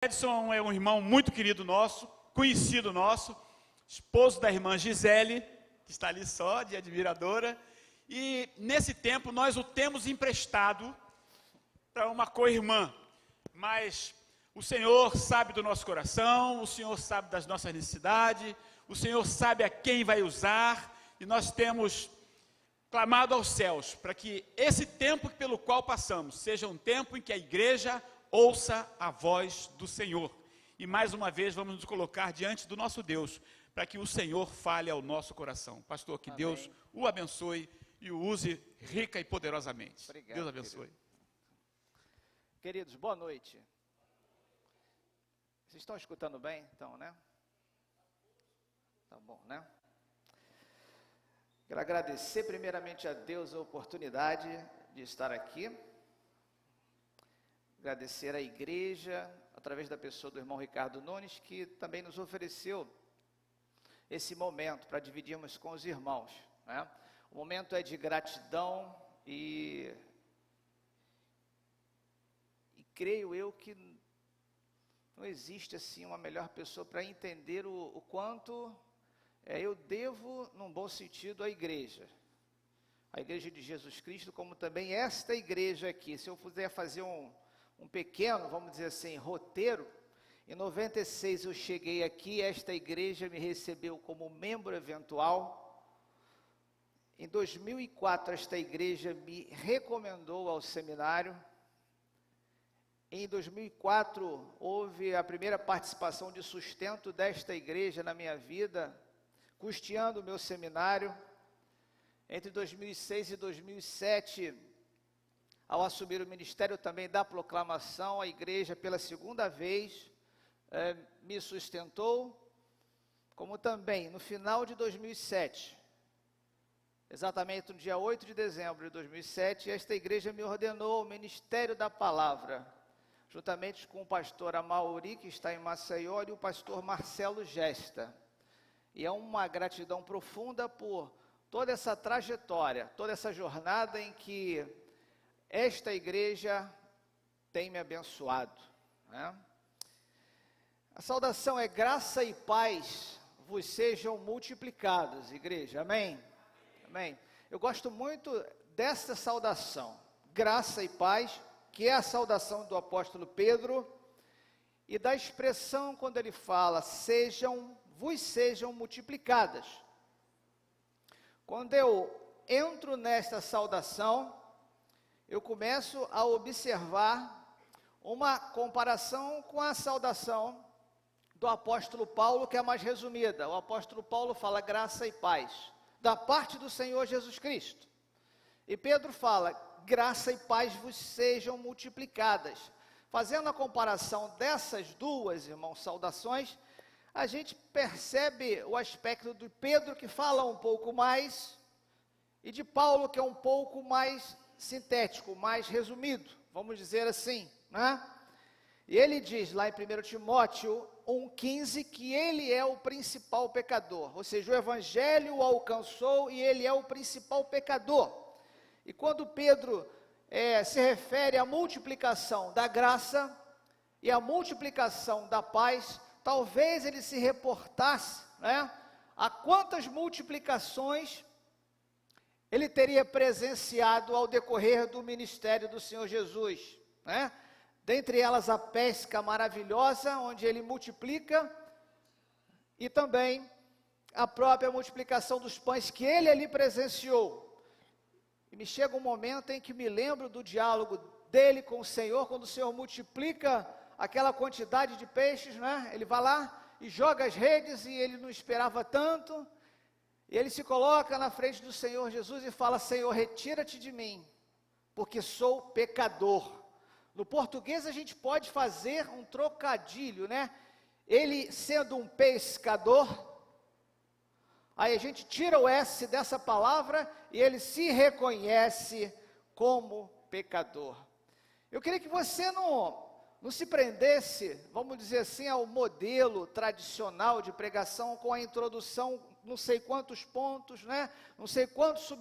Edson é um irmão muito querido nosso, conhecido nosso, esposo da irmã Gisele, que está ali só, de admiradora, e nesse tempo nós o temos emprestado para uma co-irmã, mas o Senhor sabe do nosso coração, o Senhor sabe das nossas necessidades, o Senhor sabe a quem vai usar, e nós temos clamado aos céus para que esse tempo pelo qual passamos seja um tempo em que a igreja ouça a voz do Senhor. E mais uma vez vamos nos colocar diante do nosso Deus, para que o Senhor fale ao nosso coração. Pastor, que Amém. Deus o abençoe e o use rica e poderosamente. Obrigado, Deus abençoe. Queridos, boa noite. Vocês estão escutando bem, então, né? Tá bom, né? Quero agradecer primeiramente a Deus a oportunidade de estar aqui. Agradecer à igreja, através da pessoa do irmão Ricardo Nunes, que também nos ofereceu esse momento para dividirmos com os irmãos, né? O momento é de gratidão e creio eu que não existe assim uma melhor pessoa para entender o quanto eu devo, num bom sentido, à igreja de Jesus Cristo, como também esta igreja aqui. Se eu puder fazer um pequeno, vamos dizer assim, roteiro, em 96 eu cheguei aqui, esta igreja me recebeu como membro eventual. Em 2004 esta igreja me recomendou ao seminário. Em 2004 houve a primeira participação de sustento desta igreja na minha vida, custeando o meu seminário. Entre 2006 e 2007, ao assumir o ministério também da proclamação, a igreja pela segunda vez me sustentou, como também no final de 2007, exatamente no dia 8 de dezembro de 2007, esta igreja me ordenou ao ministério da palavra, juntamente com o pastor Amauri, que está em Maceió, e o pastor Marcelo Gesta. E é uma gratidão profunda por toda essa trajetória, toda essa jornada em que esta igreja tem me abençoado, né? A saudação é: graça e paz vos sejam multiplicados, igreja, amém? Amém. Eu gosto muito dessa saudação, graça e paz, que é a saudação do apóstolo Pedro, e da expressão quando ele fala, vos sejam multiplicadas. Quando eu entro nesta saudação, eu começo a observar uma comparação com a saudação do apóstolo Paulo, que é a mais resumida. O apóstolo Paulo fala graça e paz, da parte do Senhor Jesus Cristo. E Pedro fala, graça e paz vos sejam multiplicadas. Fazendo a comparação dessas duas, irmãos, saudações, a gente percebe o aspecto de Pedro, que fala um pouco mais, e de Paulo, que é um pouco mais sintético, mais resumido, vamos dizer assim, né? E ele diz lá em 1 Timóteo 1,15, que ele é o principal pecador, ou seja, o evangelho o alcançou e ele é o principal pecador. E quando Pedro se refere à multiplicação da graça e à multiplicação da paz, talvez ele se reportasse, né, a quantas multiplicações ele teria presenciado ao decorrer do ministério do Senhor Jesus, né? Dentre elas a pesca maravilhosa, onde ele multiplica, e também a própria multiplicação dos pães que ele ali presenciou. E me chega um momento em que me lembro do diálogo dele com o Senhor, quando o Senhor multiplica aquela quantidade de peixes, né? Ele vai lá e joga as redes, e ele não esperava tanto, e ele se coloca na frente do Senhor Jesus e fala, Senhor, retira-te de mim, porque sou pecador. No português a gente pode fazer um trocadilho, né? Ele sendo um pescador, aí a gente tira o S dessa palavra e ele se reconhece como pecador. Eu queria que você não se prendesse, vamos dizer assim, ao modelo tradicional de pregação com a introdução, não sei quantos pontos, né? Não sei quantos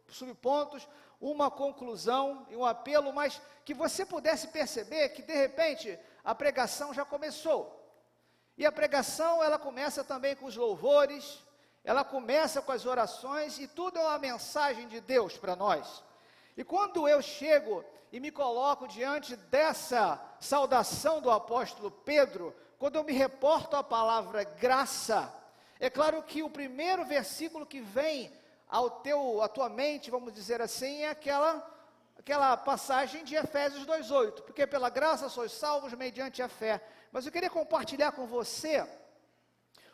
subpontos, uma conclusão e um apelo, mas que você pudesse perceber que de repente a pregação já começou. E a pregação, ela começa também com os louvores, ela começa com as orações, e tudo é uma mensagem de Deus para nós. E quando eu chego e me coloco diante dessa saudação do apóstolo Pedro, quando eu me reporto à palavra graça, é claro que o primeiro versículo que vem à tua mente, vamos dizer assim, é aquela passagem de Efésios 2:8, porque pela graça sois salvos mediante a fé. Mas eu queria compartilhar com você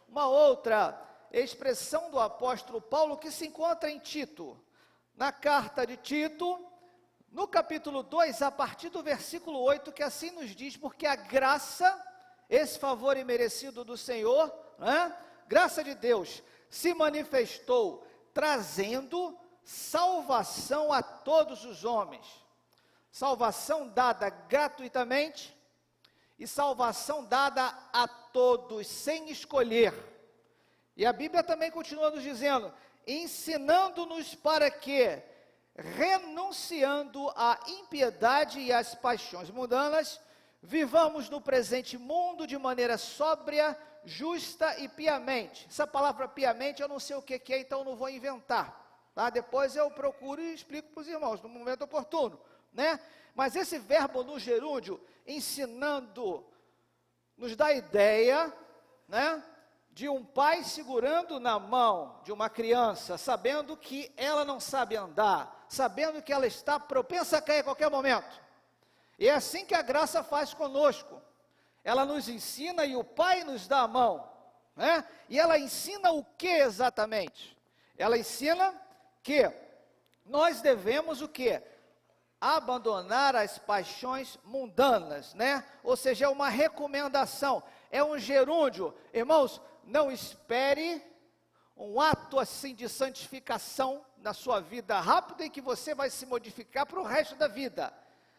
uma outra expressão do apóstolo Paulo que se encontra em Tito, na carta de Tito, no capítulo 2, a partir do versículo 8, que assim nos diz: porque a graça, esse favor imerecido do Senhor, graça de Deus, se manifestou, trazendo salvação a todos os homens. Salvação dada gratuitamente e salvação dada a todos, sem escolher. E a Bíblia também continua nos dizendo, ensinando-nos para que, renunciando à impiedade e às paixões mundanas, vivamos no presente mundo de maneira sóbria, justa e piamente. Essa palavra piamente eu não sei o que é, então não vou inventar, tá? Depois eu procuro e explico para os irmãos, no momento oportuno, né? Mas esse verbo no gerúndio, ensinando, nos dá a ideia, né, de um pai segurando na mão de uma criança, sabendo que ela não sabe andar, sabendo que ela está propensa a cair a qualquer momento. E é assim que a graça faz conosco. Ela nos ensina e o pai nos dá a mão, né? E ela ensina o que exatamente? Ela ensina que nós devemos o quê? Abandonar as paixões mundanas, né? Ou seja, é uma recomendação, é um gerúndio. Irmãos, não espere um ato assim de santificação na sua vida rápido em que você vai se modificar para o resto da vida.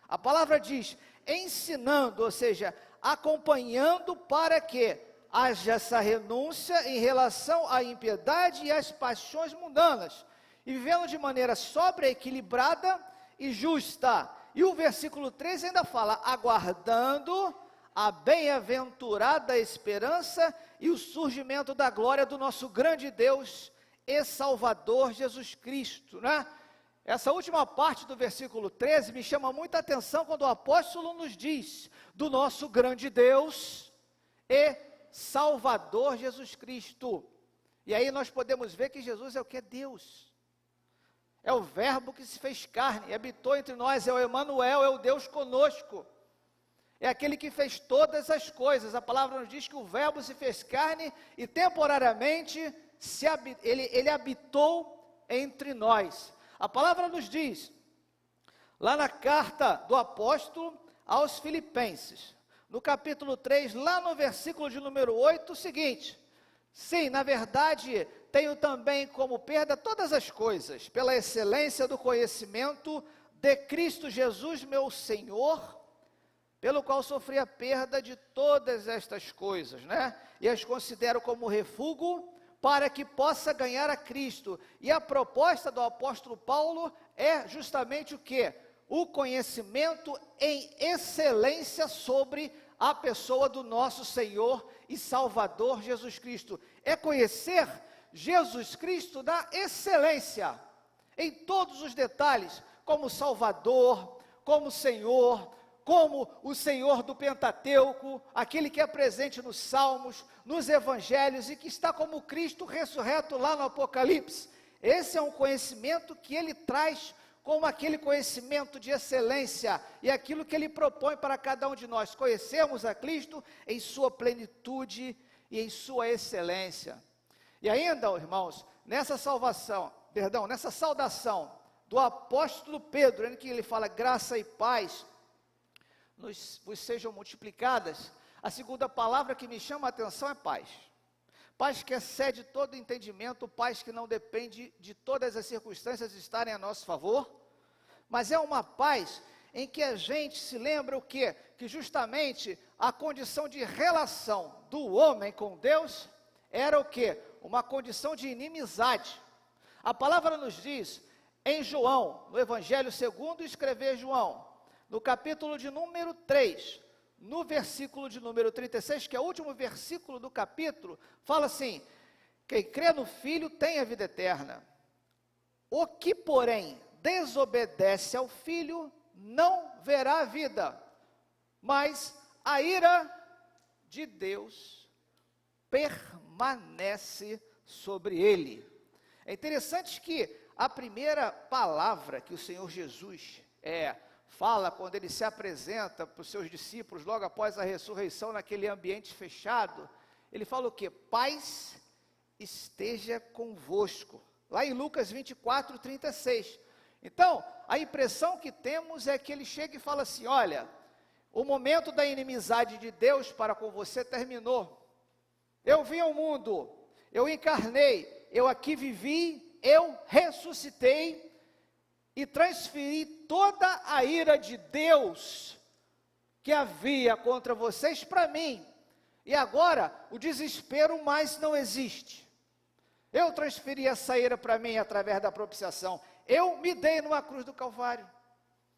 A palavra diz, ensinando, ou seja, acompanhando para que haja essa renúncia em relação à impiedade e às paixões mundanas, e vivendo de maneira sóbria, equilibrada e justa. E o versículo 3 ainda fala, aguardando a bem-aventurada esperança e o surgimento da glória do nosso grande Deus e Salvador Jesus Cristo, né? Essa última parte do versículo 13 me chama muita atenção quando o apóstolo nos diz do nosso grande Deus e Salvador Jesus Cristo. E aí nós podemos ver que Jesus é o que? Deus. É o verbo que se fez carne, habitou entre nós, é o Emanuel, é o Deus conosco. É aquele que fez todas as coisas. A palavra nos diz que o verbo se fez carne e temporariamente ele habitou entre nós. A palavra nos diz, lá na carta do apóstolo aos Filipenses, no capítulo 3, lá no versículo de número 8, o seguinte: sim, na verdade, tenho também como perda todas as coisas, pela excelência do conhecimento de Cristo Jesus, meu Senhor, pelo qual sofri a perda de todas estas coisas, né? E as considero como refúgio, para que possa ganhar a Cristo. E a proposta do apóstolo Paulo é justamente o quê? O conhecimento em excelência sobre a pessoa do nosso Senhor e Salvador Jesus Cristo. É conhecer Jesus Cristo na excelência, em todos os detalhes, como Salvador, como Senhor, como o Senhor do Pentateuco, aquele que é presente nos Salmos, nos Evangelhos e que está como Cristo ressurreto lá no Apocalipse. Esse é um conhecimento que ele traz como aquele conhecimento de excelência e aquilo que ele propõe para cada um de nós, conhecermos a Cristo em sua plenitude e em sua excelência. E ainda, irmãos, nessa saudação do apóstolo Pedro, em que ele fala graça e paz vos sejam multiplicadas, a segunda palavra que me chama a atenção é paz. Paz que excede todo entendimento, paz que não depende de todas as circunstâncias estarem a nosso favor, mas é uma paz em que a gente se lembra o quê? Que justamente a condição de relação do homem com Deus era o quê? Uma condição de inimizade. A palavra nos diz, em João, no Evangelho segundo escrever João, no capítulo de número 3, no versículo de número 36, que é o último versículo do capítulo, fala assim: quem crê no Filho tem a vida eterna. O que, porém, desobedece ao Filho, não verá a vida, mas a ira de Deus permanece sobre ele. É interessante que a primeira palavra que o Senhor Jesus fala quando ele se apresenta para os seus discípulos, logo após a ressurreição, naquele ambiente fechado, ele fala o quê? Paz esteja convosco. Lá em Lucas 24, 36. Então, a impressão que temos é que ele chega e fala assim: olha, o momento da inimizade de Deus para com você terminou. Eu vim ao mundo, eu encarnei, eu aqui vivi, eu ressuscitei e transferi toda a ira de Deus que havia contra vocês para mim. E agora o desespero mais não existe. Eu transferi essa ira para mim através da propiciação. Eu me dei numa cruz do Calvário.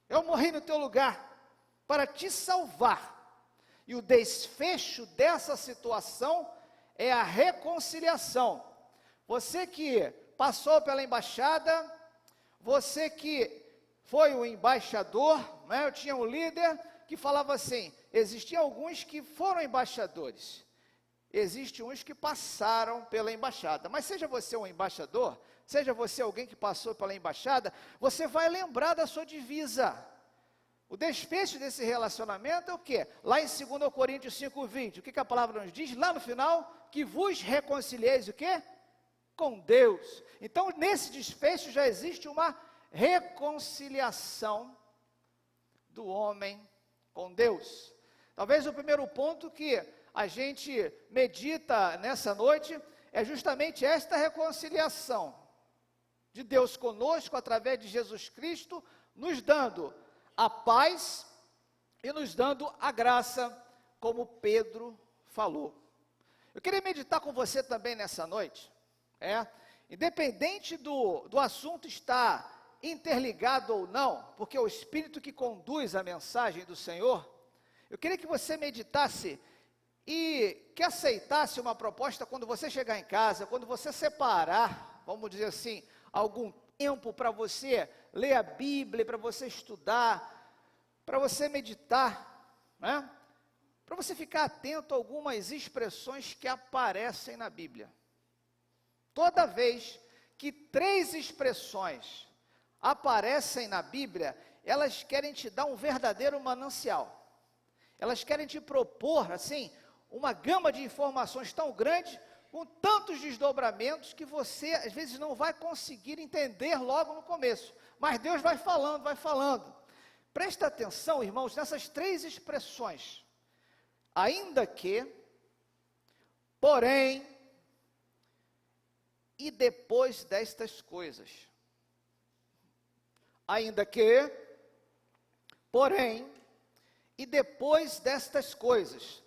Eu morri no teu lugar para te salvar. E o desfecho dessa situação é a reconciliação. Você que passou pela embaixada, você que foi o embaixador, né? Eu tinha um líder que falava assim: existiam alguns que foram embaixadores, existem uns que passaram pela embaixada, mas seja você um embaixador, seja você alguém que passou pela embaixada, você vai lembrar da sua divisa. O desfecho desse relacionamento é o quê? Lá em 2 Coríntios 5:20, o que a palavra nos diz? Lá no final, que vos reconcilieis o quê? Com Deus. Então, nesse desfecho já existe uma reconciliação do homem com Deus. Talvez o primeiro ponto que a gente medita nessa noite é justamente esta reconciliação de Deus conosco através de Jesus Cristo, nos dando a paz e nos dando a graça, como Pedro falou. Eu queria meditar com você também nessa noite, independente do assunto estar interligado ou não, porque é o Espírito que conduz a mensagem do Senhor, eu queria que você meditasse e que aceitasse uma proposta quando você chegar em casa, quando você separar, vamos dizer assim, algum tempo para você ler a Bíblia, para você estudar, para você meditar, né? Para você ficar atento a algumas expressões que aparecem na Bíblia. Toda vez que 3 expressões aparecem na Bíblia, elas querem te dar um verdadeiro manancial. Elas querem te propor, assim, uma gama de informações tão grande, com tantos desdobramentos, que você, às vezes, não vai conseguir entender logo no começo. Mas Deus vai falando, vai falando. Presta atenção, irmãos, nessas 3 expressões. Ainda que, porém, e depois destas coisas. Ainda que, porém, e depois destas coisas.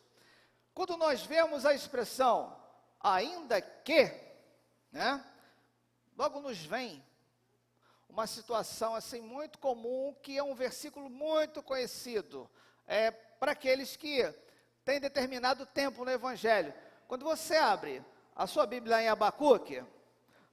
Quando nós vemos a expressão ainda que, né, logo nos vem uma situação assim muito comum, que é um versículo muito conhecido, para aqueles que têm determinado tempo no Evangelho. Quando você abre a sua Bíblia em Abacuque,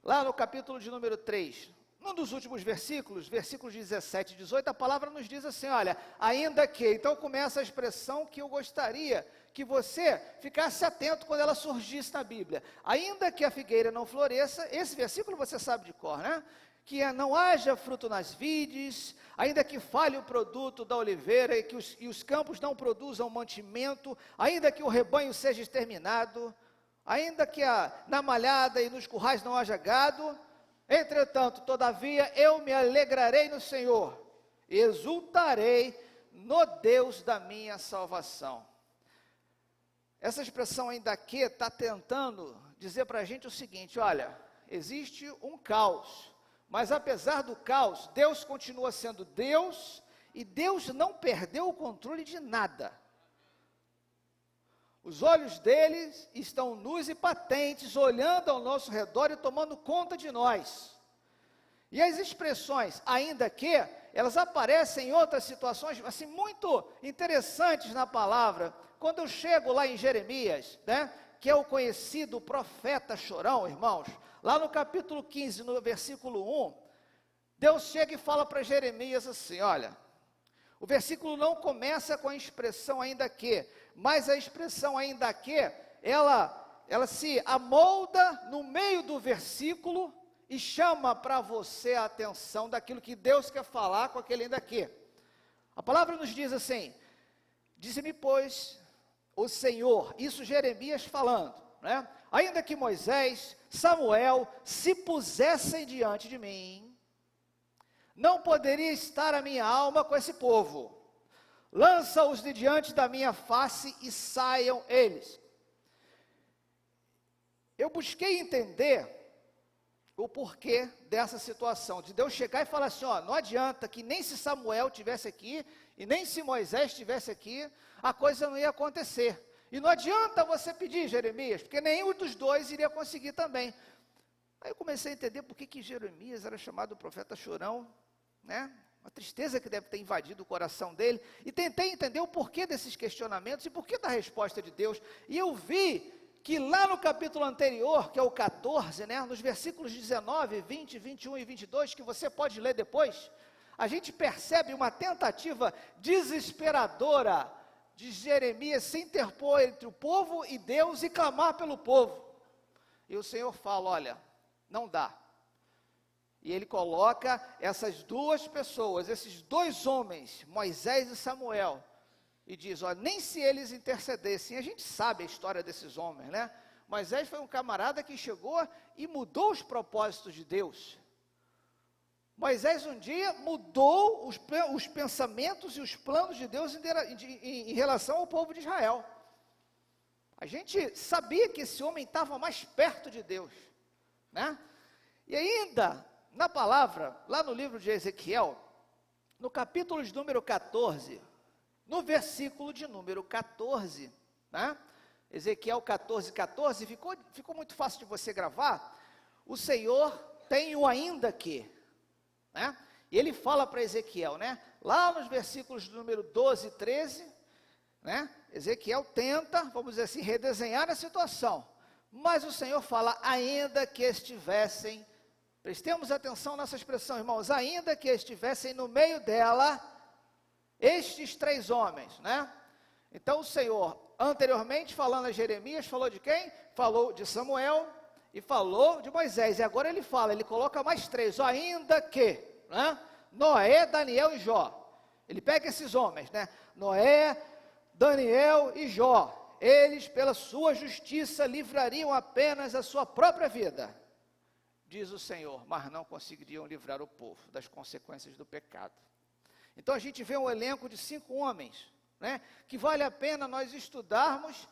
lá no capítulo de número 3, num dos últimos versículos, versículos 17 e 18, a palavra nos diz assim, olha, ainda que, então começa a expressão que eu gostaria que você ficasse atento quando ela surgisse na Bíblia. Ainda que a figueira não floresça, esse versículo você sabe de cor, né? Que não haja fruto nas vides, ainda que falhe o produto da oliveira e os campos não produzam mantimento, ainda que o rebanho seja exterminado, ainda que na malhada e nos currais não haja gado, entretanto, todavia, eu me alegrarei no Senhor, exultarei no Deus da minha salvação. Essa expressão ainda que está tentando dizer para a gente o seguinte, olha, existe um caos, mas apesar do caos, Deus continua sendo Deus, e Deus não perdeu o controle de nada. Os olhos dele estão nus e patentes, olhando ao nosso redor e tomando conta de nós. E as expressões, ainda que, elas aparecem em outras situações, assim, muito interessantes na palavra. Quando eu chego lá em Jeremias, né, que é o conhecido profeta chorão, irmãos, lá no capítulo 15, no versículo 1, Deus chega e fala para Jeremias assim, olha, o versículo não começa com a expressão ainda que, mas a expressão ainda que, ela se amolda no meio do versículo e chama para você a atenção daquilo que Deus quer falar com aquele ainda que. A palavra nos diz assim, disse-me, pois, o Senhor, isso Jeremias falando, né? Ainda que Moisés, Samuel se pusessem diante de mim, não poderia estar a minha alma com esse povo. Lança-os de diante da minha face e saiam eles. Eu busquei entender o porquê dessa situação, de Deus chegar e falar assim, ó, não adianta que nem se Samuel estivesse aqui, e nem se Moisés estivesse aqui, a coisa não ia acontecer. E não adianta você pedir, Jeremias, porque nenhum dos dois iria conseguir também. Aí eu comecei a entender por que Jeremias era chamado profeta chorão, né? Uma tristeza que deve ter invadido o coração dele, e tentei entender o porquê desses questionamentos, e porquê da resposta de Deus, e eu vi que lá no capítulo anterior, que é o 14, né, nos versículos 19, 20, 21 e 22, que você pode ler depois, a gente percebe uma tentativa desesperadora de Jeremias se interpor entre o povo e Deus e clamar pelo povo. E o Senhor fala, olha, não dá. E ele coloca essas duas pessoas, esses dois homens, Moisés e Samuel, e diz, ó, nem se eles intercedessem, a gente sabe a história desses homens, né? Moisés foi um camarada que chegou e mudou os propósitos de Deus. Moisés um dia mudou os pensamentos e os planos de Deus em relação ao povo de Israel. A gente sabia que esse homem estava mais perto de Deus, né? E ainda, na palavra, lá no livro de Ezequiel, no capítulo de número 14, no versículo de número 14, né? Ezequiel 14, 14, ficou muito fácil de você gravar. O Senhor tem o ainda que, né? E ele fala para Ezequiel, né? Lá nos versículos de número 12 e 13, né? Ezequiel tenta, vamos dizer assim, redesenhar a situação, mas o Senhor fala, ainda que estivessem, prestemos atenção nessa expressão, irmãos, ainda que estivessem no meio dela, estes três homens, né? Então o Senhor, anteriormente falando a Jeremias, falou de quem? Falou de Samuel e falou de Moisés, e agora ele fala, ele coloca mais três, ainda que, né? Noé, Daniel e Jó. Ele pega esses homens, né? Noé, Daniel e Jó, eles pela sua justiça livrariam apenas a sua própria vida, diz o Senhor, mas não conseguiriam livrar o povo das consequências do pecado. Então a gente vê um elenco de 5 homens, né, que vale a pena nós estudarmos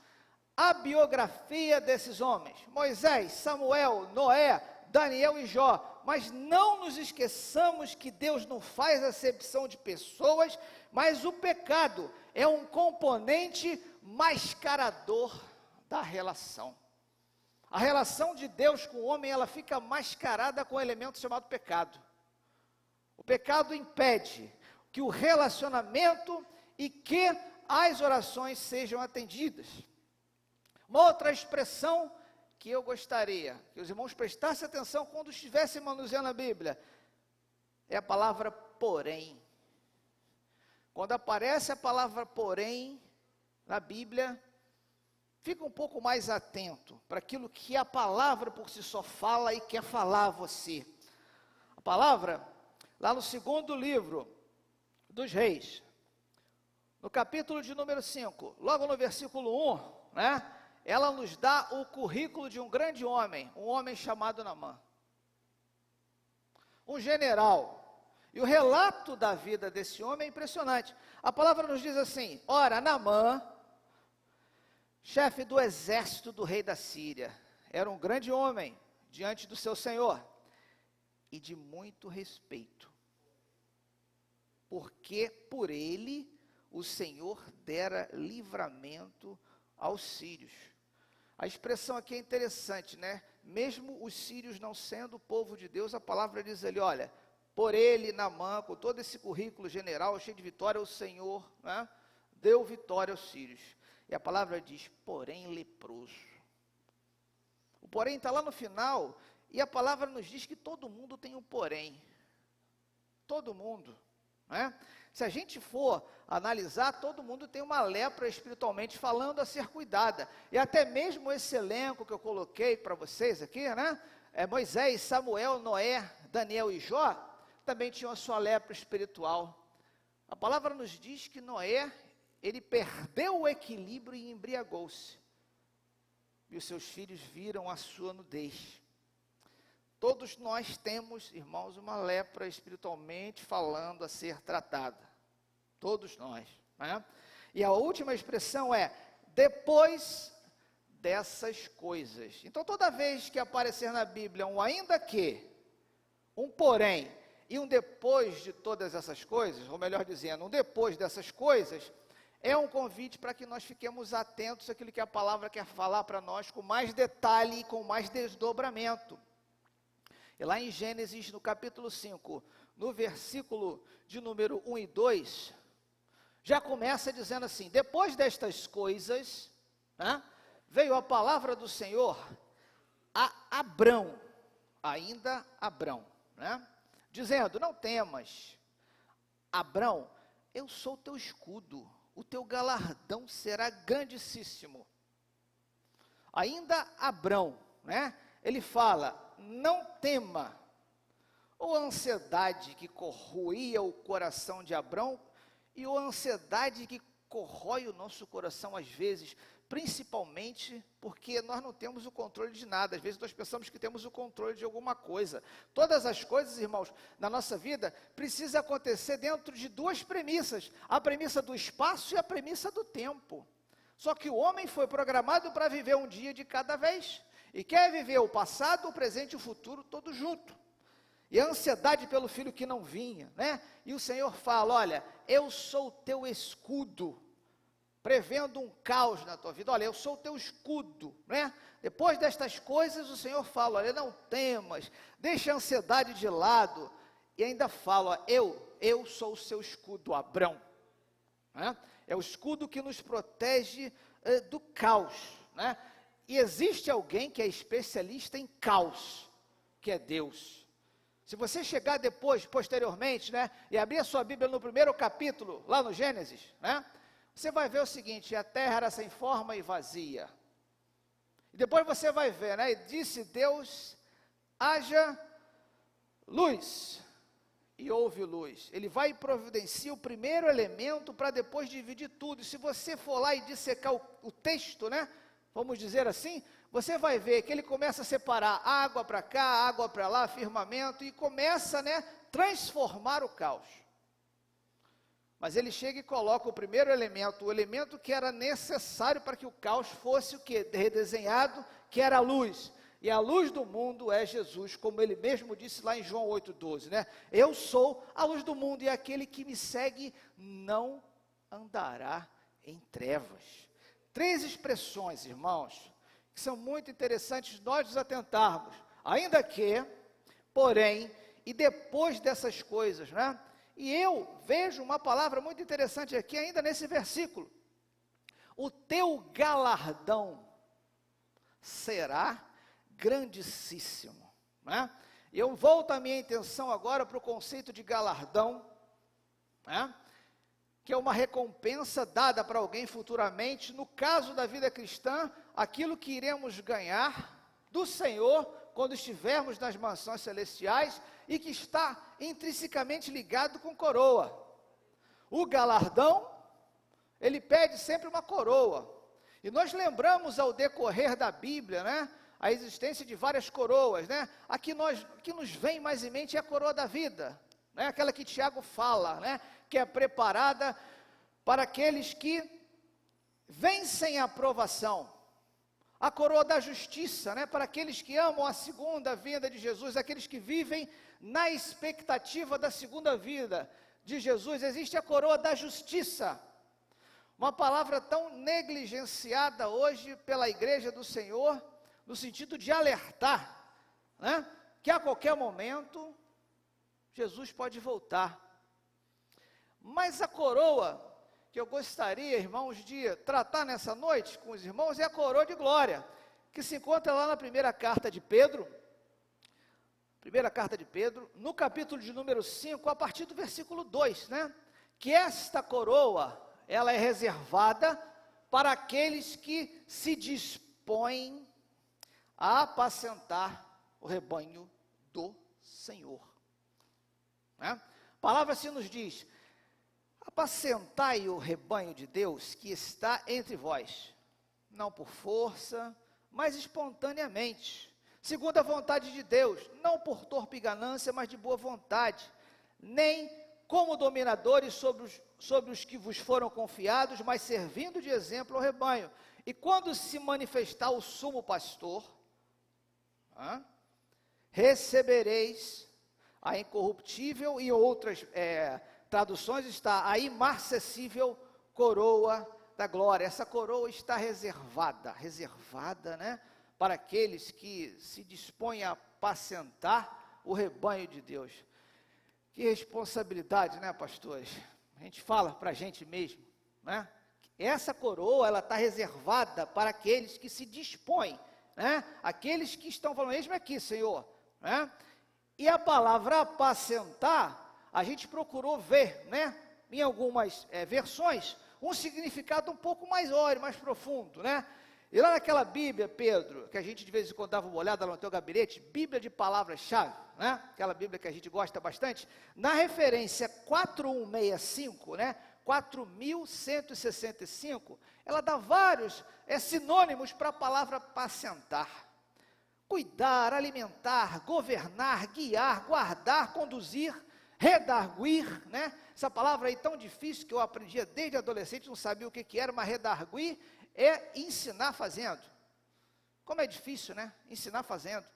a biografia desses homens, Moisés, Samuel, Noé, Daniel e Jó, mas não nos esqueçamos que Deus não faz acepção de pessoas, mas o pecado é um componente mascarador da relação. A relação de Deus com o homem, ela fica mascarada com um elemento chamado pecado. O pecado impede que o relacionamento e que as orações sejam atendidas. Uma outra expressão que eu gostaria que os irmãos prestassem atenção quando estivessem manuseando a Bíblia, é a palavra porém. Quando aparece a palavra porém na Bíblia, fica um pouco mais atento para aquilo que a palavra por si só fala e quer falar a você. A palavra, lá no segundo livro dos Reis, no capítulo de número 5, logo no versículo 1, né? Ela nos dá o currículo de um grande homem, um homem chamado Naamã, um general, e o relato da vida desse homem é impressionante. A palavra nos diz assim, ora, Naamã, chefe do exército do rei da Síria, era um grande homem diante do seu senhor, e de muito respeito, porque por ele o Senhor dera livramento aos sírios. A expressão aqui é interessante, né? Mesmo os sírios não sendo o povo de Deus, a palavra diz ali, olha, por ele, Naamã, com todo esse currículo general, cheio de vitória, o Senhor, né, deu vitória aos sírios. E a palavra diz, porém leproso. O porém está lá no final, e a palavra nos diz que todo mundo tem um porém. Todo mundo, né? Se a gente for analisar, todo mundo tem uma lepra espiritualmente falando a ser cuidada. E até mesmo esse elenco que eu coloquei para vocês aqui, né? Moisés, Samuel, Noé, Daniel e Jó, também tinham a sua lepra espiritual. A palavra nos diz que Noé, ele perdeu o equilíbrio e embriagou-se. E os seus filhos viram a sua nudez. Todos nós temos, irmãos, uma lepra espiritualmente falando a ser tratada. Todos nós, né? E a última expressão é, depois dessas coisas. Então, toda vez que aparecer na Bíblia um ainda que, um porém e um depois de todas essas coisas, ou melhor dizendo, um depois dessas coisas, é um convite para que nós fiquemos atentos àquilo que a palavra quer falar para nós com mais detalhe e com mais desdobramento. E lá em Gênesis, no capítulo 5, no versículo de número 1 e 2, já começa dizendo assim, depois destas coisas, né, veio a palavra do Senhor a Abrão, ainda Abrão, né, dizendo, não temas, Abrão, eu sou teu escudo, o teu galardão será grandíssimo. Ainda Abrão, né, ele fala, não tema, ou a ansiedade que corroía o coração de Abrão, e a ansiedade que corrói o nosso coração às vezes, principalmente porque nós não temos o controle de nada, às vezes nós pensamos que temos o controle de alguma coisa. Todas as coisas, irmãos, na nossa vida, precisam acontecer dentro de duas premissas, a premissa do espaço e a premissa do tempo. Só que o homem foi programado para viver um dia de cada vez, e quer viver o passado, o presente e o futuro todo junto. E a ansiedade pelo filho que não vinha, né? E o Senhor fala, olha, eu sou o teu escudo, prevendo um caos na tua vida. Olha, eu sou o teu escudo, né? Depois destas coisas, o Senhor fala, olha, não temas, deixa a ansiedade de lado. E ainda fala, eu sou o seu escudo, Abrão. Né? É o escudo que nos protege do caos, né? E existe alguém que é especialista em caos, que é Deus. Se você chegar depois, posteriormente, né, e abrir a sua Bíblia no primeiro capítulo, lá no Gênesis, né, você vai ver o seguinte, a terra era sem forma e vazia. E depois você vai ver, né, e disse Deus, haja luz, e houve luz. Ele vai e providencia o primeiro elemento para depois dividir tudo. E se você for lá e dissecar o texto, né, vamos dizer assim, você vai ver que ele começa a separar água para cá, água para lá, firmamento, e começa, né, transformar o caos. Mas ele chega e coloca o primeiro elemento, o elemento que era necessário para que o caos fosse o que? Redesenhado, que era a luz. E a luz do mundo é Jesus, como ele mesmo disse lá em João 8,12, né? Eu sou a luz do mundo, e aquele que me segue não andará em trevas. Três expressões, irmãos, que são muito interessantes nós nos atentarmos. Ainda que, porém, e depois dessas coisas, né? E eu vejo uma palavra muito interessante aqui, ainda nesse versículo. O teu galardão será grandíssimo, né? Eu volto a minha intenção agora para o conceito de galardão, né? Que é uma recompensa dada para alguém futuramente, no caso da vida cristã, aquilo que iremos ganhar do Senhor, quando estivermos nas mansões celestiais, e que está intrinsecamente ligado com coroa. O galardão, ele pede sempre uma coroa, e nós lembramos ao decorrer da Bíblia, né, a existência de várias coroas, né, a que nos vem mais em mente é a coroa da vida, né, aquela que Tiago fala, né, que é preparada para aqueles que vencem a provação. A coroa da justiça, né, para aqueles que amam a segunda vinda de Jesus, aqueles que vivem na expectativa da segunda vida de Jesus. Existe a coroa da justiça, uma palavra tão negligenciada hoje pela igreja do Senhor, no sentido de alertar, né, que a qualquer momento Jesus pode voltar. Mas a coroa que eu gostaria, irmãos, de tratar nessa noite com os irmãos é a coroa de glória, que se encontra lá na primeira carta de Pedro, no capítulo de número 5, a partir do versículo 2, né? Que esta coroa, ela é reservada para aqueles que se dispõem a apacentar o rebanho do Senhor. Né? A palavra assim nos diz: apacentai o rebanho de Deus que está entre vós, não por força, mas espontaneamente, segundo a vontade de Deus, não por torpe ganância, mas de boa vontade, nem como dominadores sobre os que vos foram confiados, mas servindo de exemplo ao rebanho. E quando se manifestar o sumo pastor, recebereis a incorruptível, e outras traduções está a imarcessível coroa da glória. Essa coroa está reservada, né, para aqueles que se dispõem a apacentar o rebanho de Deus. Que responsabilidade, né, pastores? A gente fala para a gente mesmo, né? Essa coroa, ela está reservada para aqueles que se dispõem, né? Aqueles que estão falando, mesmo aqui, Senhor, né? E a palavra apacentar, a gente procurou ver, né, em algumas versões, um significado um pouco maior, mais profundo, né? E lá naquela Bíblia, Pedro, que a gente de vez em quando dava uma olhada lá no teu gabinete, Bíblia de palavras-chave, né? Aquela Bíblia que a gente gosta bastante, na referência 4165, né? 4165, ela dá vários sinônimos para a palavra apacentar. Cuidar, alimentar, governar, guiar, guardar, conduzir, redarguir, né? Essa palavra aí tão difícil que eu aprendia desde adolescente, não sabia o que era, mas redarguir é ensinar fazendo. Como é difícil, né? Ensinar fazendo,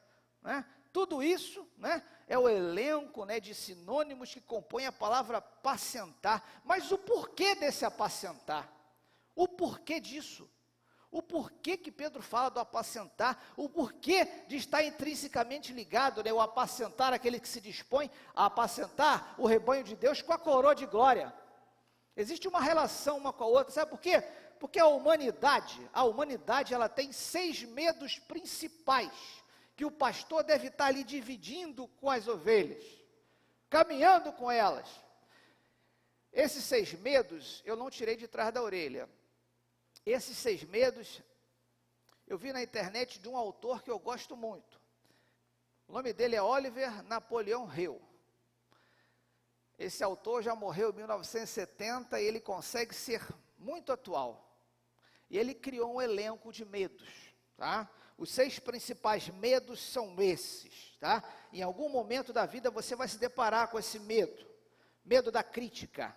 né? Tudo isso, né, é o elenco, né, de sinônimos que compõem a palavra apacentar. Mas o porquê desse apacentar? O porquê disso? O porquê que Pedro fala do apacentar? O porquê de estar intrinsecamente ligado, né, o apacentar, aquele que se dispõe a apacentar o rebanho de Deus com a coroa de glória? Existe uma relação uma com a outra, sabe por quê? Porque a humanidade ela tem 6 medos principais, que o pastor deve estar ali dividindo com as ovelhas, caminhando com elas. Esses 6 medos, eu não tirei de trás da orelha. Esses 6 medos, eu vi na internet de um autor que eu gosto muito. O nome dele é Oliver Napoleon Hill. Esse autor já morreu em 1970 e ele consegue ser muito atual. E ele criou um elenco de medos, tá? Os 6 principais medos são esses, tá? Em algum momento da vida você vai se deparar com esse medo. Medo da crítica.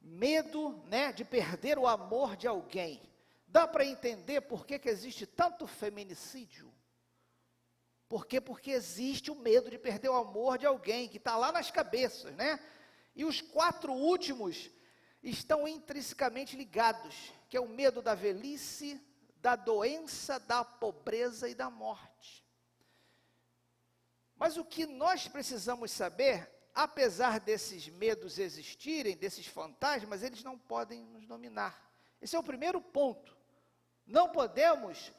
Medo, né, de perder o amor de alguém. Dá para entender por que existe tanto feminicídio? Por quê? Porque existe o medo de perder o amor de alguém, que está lá nas cabeças, né? E os 4 últimos estão intrinsecamente ligados, que é o medo da velhice, da doença, da pobreza e da morte. Mas o que nós precisamos saber, apesar desses medos existirem, desses fantasmas, eles não podem nos dominar. Esse é o primeiro ponto. Não podemos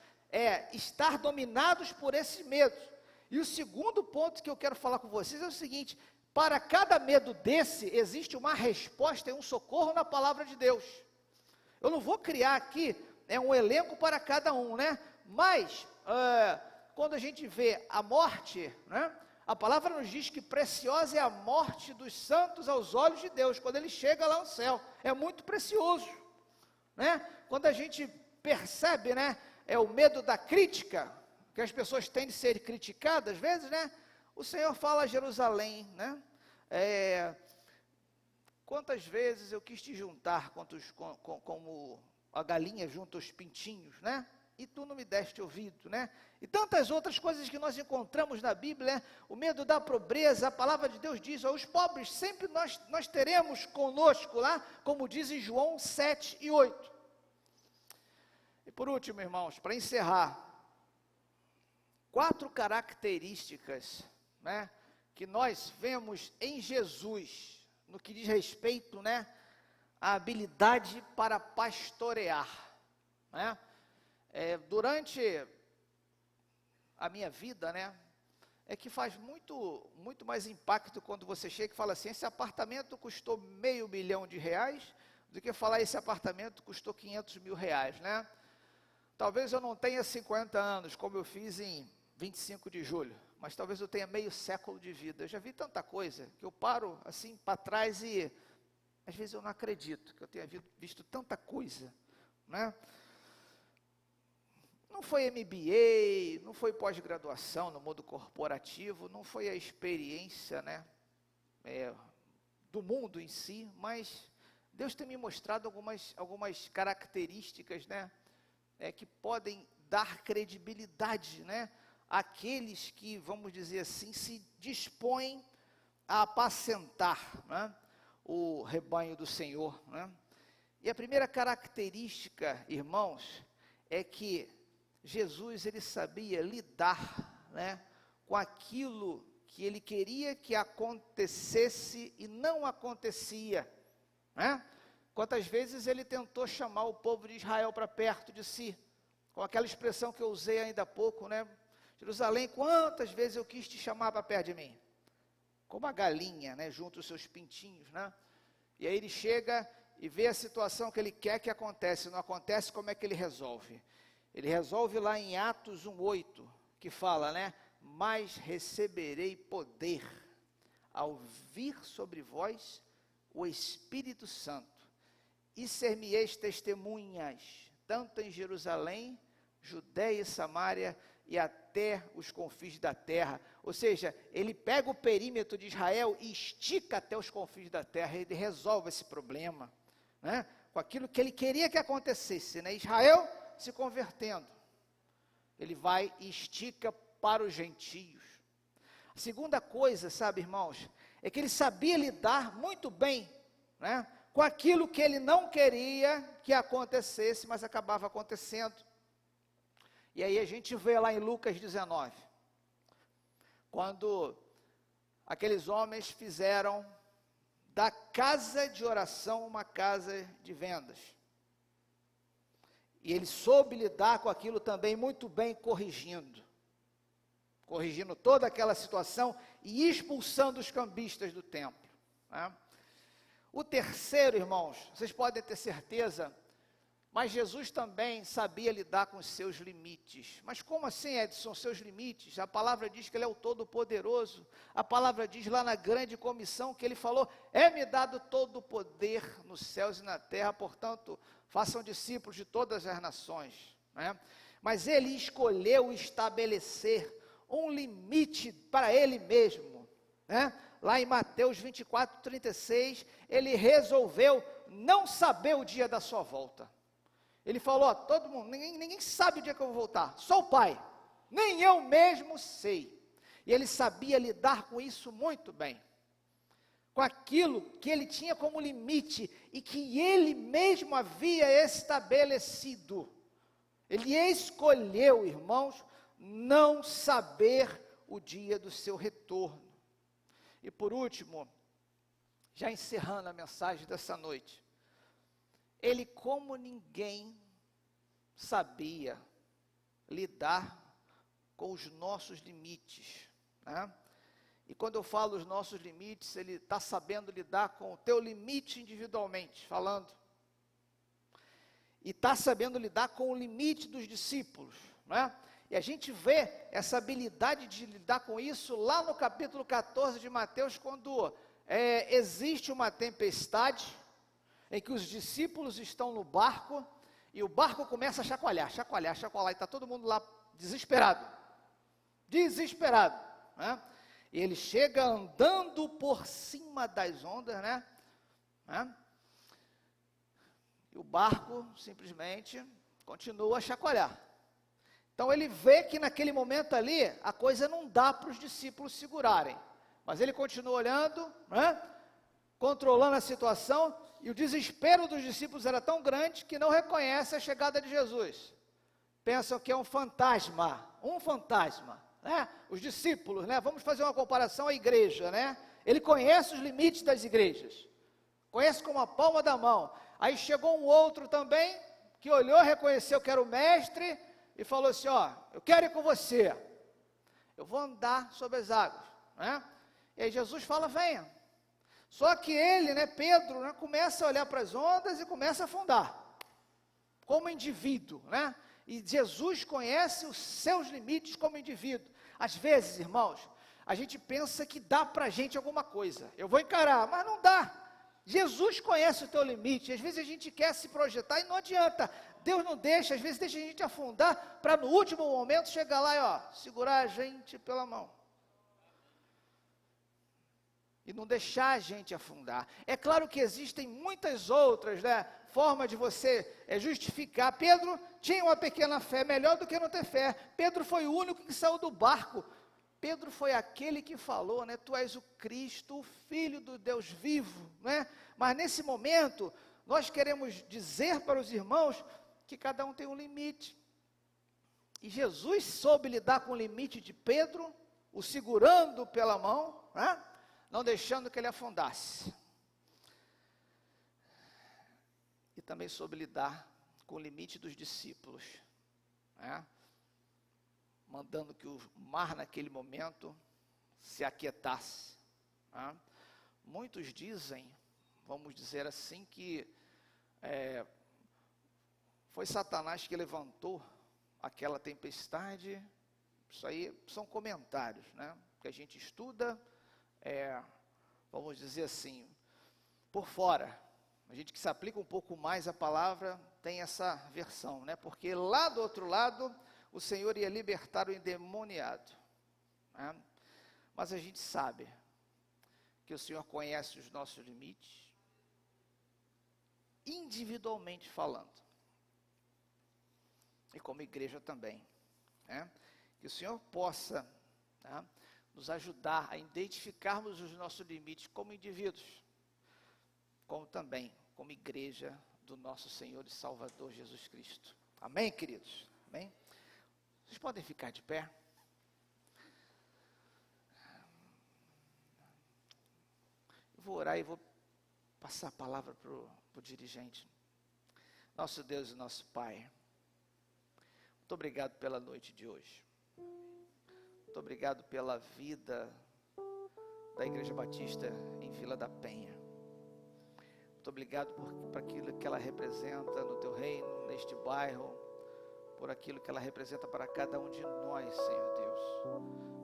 estar dominados por esses medos. E o segundo ponto que eu quero falar com vocês é o seguinte: para cada medo desse, existe uma resposta e um socorro na palavra de Deus. Eu não vou criar aqui um elenco para cada um, né? Mas, quando a gente vê a morte, né? A palavra nos diz que preciosa é a morte dos santos aos olhos de Deus, quando ele chega lá no céu. É muito precioso, né? Quando a gente percebe, né, o medo da crítica, que as pessoas têm de ser criticadas, às vezes, né? O Senhor fala a Jerusalém, né? Quantas vezes eu quis te juntar como a galinha junto aos pintinhos, né? E tu não me deste ouvido, né? E tantas outras coisas que nós encontramos na Bíblia, né? O medo da pobreza, a palavra de Deus diz, os pobres sempre nós teremos conosco lá, como diz em João 7 e 8. E por último, irmãos, para encerrar, 4 características, né, que nós vemos em Jesus, no que diz respeito, né, à habilidade para pastorear, né? Durante a minha vida, né, é que faz muito mais impacto quando você chega e fala assim, esse apartamento custou R$500 mil, do que falar esse apartamento custou R$500 mil, né? Talvez eu não tenha 50 anos, como eu fiz em 25 de julho, mas talvez eu tenha meio século de vida. Eu já vi tanta coisa, que eu paro assim para trás e, às vezes eu não acredito, que eu tenha visto tanta coisa, né? Não foi MBA, não foi pós-graduação no mundo corporativo, não foi a experiência, né, do mundo em si, mas Deus tem me mostrado algumas características, né, que podem dar credibilidade, né, àqueles que, vamos dizer assim, se dispõem a apacentar, né, o rebanho do Senhor, né? E a primeira característica, irmãos, é que Jesus, ele sabia lidar, né, com aquilo que ele queria que acontecesse e não acontecia, né? Quantas vezes ele tentou chamar o povo de Israel para perto de si, com aquela expressão que eu usei ainda há pouco, né? Jerusalém, quantas vezes eu quis te chamar para perto de mim? Como a galinha, né, junto os seus pintinhos, né? E aí ele chega e vê a situação que ele quer que acontece, não acontece, como é que ele resolve? Ele resolve lá em Atos 1:8, que fala, né? Mas receberei poder ao vir sobre vós o Espírito Santo, e ser-me-eis testemunhas, tanto em Jerusalém, Judéia e Samaria, e até os confins da terra. Ou seja, ele pega o perímetro de Israel e estica até os confins da terra, ele resolve esse problema, né? Com aquilo que ele queria que acontecesse, né? Israel se convertendo, ele vai e estica para os gentios. A segunda coisa, sabe, irmãos, é que ele sabia lidar muito bem, né, com aquilo que ele não queria que acontecesse, mas acabava acontecendo. E aí a gente vê lá em Lucas 19, quando aqueles homens fizeram da casa de oração uma casa de vendas. E ele soube lidar com aquilo também muito bem, corrigindo toda aquela situação e expulsando os cambistas do templo, né? O terceiro, irmãos, vocês podem ter certeza, mas Jesus também sabia lidar com os seus limites. Mas como assim, Edson, seus limites? A palavra diz que ele é o Todo-Poderoso. A palavra diz lá na grande comissão que ele falou, é-me dado todo o poder nos céus e na terra, portanto, façam discípulos de todas as nações, né? Mas ele escolheu estabelecer um limite para ele mesmo, né? Lá em Mateus 24:36, ele resolveu não saber o dia da sua volta. Ele falou, todo mundo, ninguém sabe o dia que eu vou voltar, só o Pai, nem eu mesmo sei. E ele sabia lidar com isso muito bem, com aquilo que ele tinha como limite e que ele mesmo havia estabelecido. Ele escolheu, irmãos, não saber o dia do seu retorno. E por último, já encerrando a mensagem dessa noite, ele, como ninguém, sabia lidar com os nossos limites, né? E quando eu falo os nossos limites, ele está sabendo lidar com o teu limite individualmente, falando. E está sabendo lidar com o limite dos discípulos, né? E a gente vê essa habilidade de lidar com isso lá no capítulo 14 de Mateus, quando existe uma tempestade, em que os discípulos estão no barco, e o barco começa a chacoalhar, e está todo mundo lá desesperado, né? E ele chega andando por cima das ondas, né? E o barco simplesmente continua a chacoalhar. Então ele vê que naquele momento ali, a coisa não dá para os discípulos segurarem, mas ele continua olhando, né? Controlando a situação, e o desespero dos discípulos era tão grande que não reconhecem a chegada de Jesus. Pensam que é um fantasma, né? Os discípulos, né? Vamos fazer uma comparação à igreja, né? Ele conhece os limites das igrejas, conhece como a palma da mão. Aí chegou um outro também, que olhou, reconheceu que era o mestre, e falou assim, ó, eu quero ir com você, eu vou andar sobre as águas, né? E aí Jesus fala, venha. Só que ele, né, Pedro, né, começa a olhar para as ondas e começa a afundar, como indivíduo, né? E Jesus conhece os seus limites como indivíduo. Às vezes, irmãos, a gente pensa que dá para a gente alguma coisa, eu vou encarar, mas não dá. Jesus conhece o teu limite, às vezes a gente quer se projetar e não adianta, Deus não deixa, às vezes deixa a gente afundar, para no último momento chegar lá e ó, segurar a gente pela mão. E não deixar a gente afundar. É claro que existem muitas outras, né, formas de você justificar. Pedro tinha uma pequena fé, melhor do que não ter fé. Pedro foi o único que saiu do barco. Pedro foi aquele que falou, né, tu és o Cristo, o Filho do Deus vivo, né? Mas nesse momento, nós queremos dizer para os irmãos que cada um tem um limite. E Jesus soube lidar com o limite de Pedro, o segurando pela mão, né? Não deixando que ele afundasse. E também soube lidar com o limite dos discípulos, né? Mandando que o mar naquele momento se aquietasse, né? Muitos dizem, vamos dizer assim, que foi Satanás que levantou aquela tempestade. Isso aí são comentários, né, que a gente estuda, vamos dizer assim, por fora. A gente que se aplica um pouco mais a palavra, tem essa versão, né, porque lá do outro lado, o Senhor ia libertar o endemoniado, né? Mas a gente sabe que o Senhor conhece os nossos limites, individualmente falando, e como igreja também, né? Que o Senhor possa, tá, nos ajudar a identificarmos os nossos limites como indivíduos, como também como igreja do nosso Senhor e Salvador Jesus Cristo. Amém, queridos? Amém? Vocês podem ficar de pé? Eu vou orar e vou passar a palavra para o dirigente. Nosso Deus e nosso Pai, muito obrigado pela noite de hoje. Muito obrigado pela vida da Igreja Batista em Vila da Penha. Muito obrigado por aquilo que ela representa no Teu reino, neste bairro, por aquilo que ela representa para cada um de nós, Senhor Deus.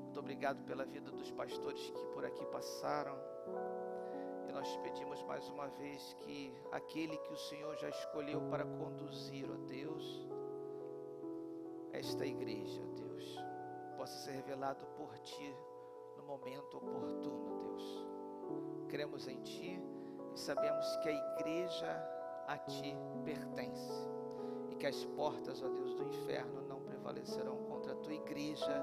Muito obrigado pela vida dos pastores que por aqui passaram. E nós te pedimos mais uma vez que aquele que o Senhor já escolheu para conduzir, ó Deus, esta igreja, ó Deus, possa ser revelado por Ti no momento oportuno, Deus. Cremos em Ti e sabemos que a igreja a Ti pertence. E que as portas, ó Deus, do inferno não prevalecerão contra a Tua igreja,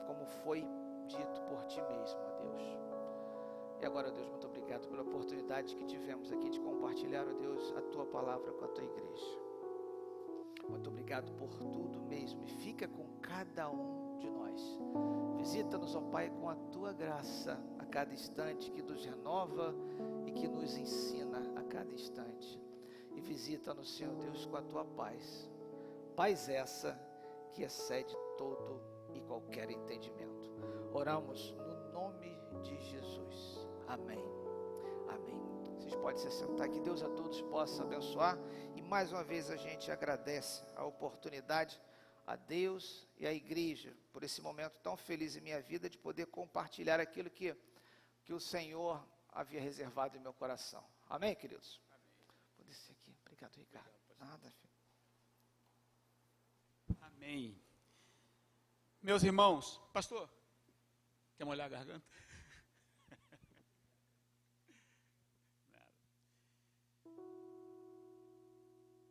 como foi dito por Ti mesmo, ó Deus. E agora, ó Deus, muito obrigado pela oportunidade que tivemos aqui de compartilhar, ó Deus, a Tua palavra com a Tua igreja. Muito obrigado por tudo mesmo, e fica com cada um de nós. Visita-nos, ó Pai, com a Tua graça a cada instante, que nos renova e que nos ensina a cada instante. E visita-nos, Senhor Deus, com a Tua paz. Paz essa que excede todo e qualquer entendimento. Oramos no nome de Jesus. Amém. Amém. Vocês podem se sentar, que Deus a todos possa abençoar. E mais uma vez a gente agradece a oportunidade a Deus e à igreja por esse momento tão feliz em minha vida de poder compartilhar aquilo que o Senhor havia reservado em meu coração. Amém, queridos? Vou descer aqui. Obrigado, Ricardo. Nada, filho. Amém. Meus irmãos, pastor, quer molhar a garganta?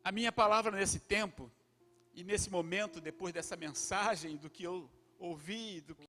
A minha palavra nesse tempo e nesse momento, depois dessa mensagem, do que eu ouvi, do que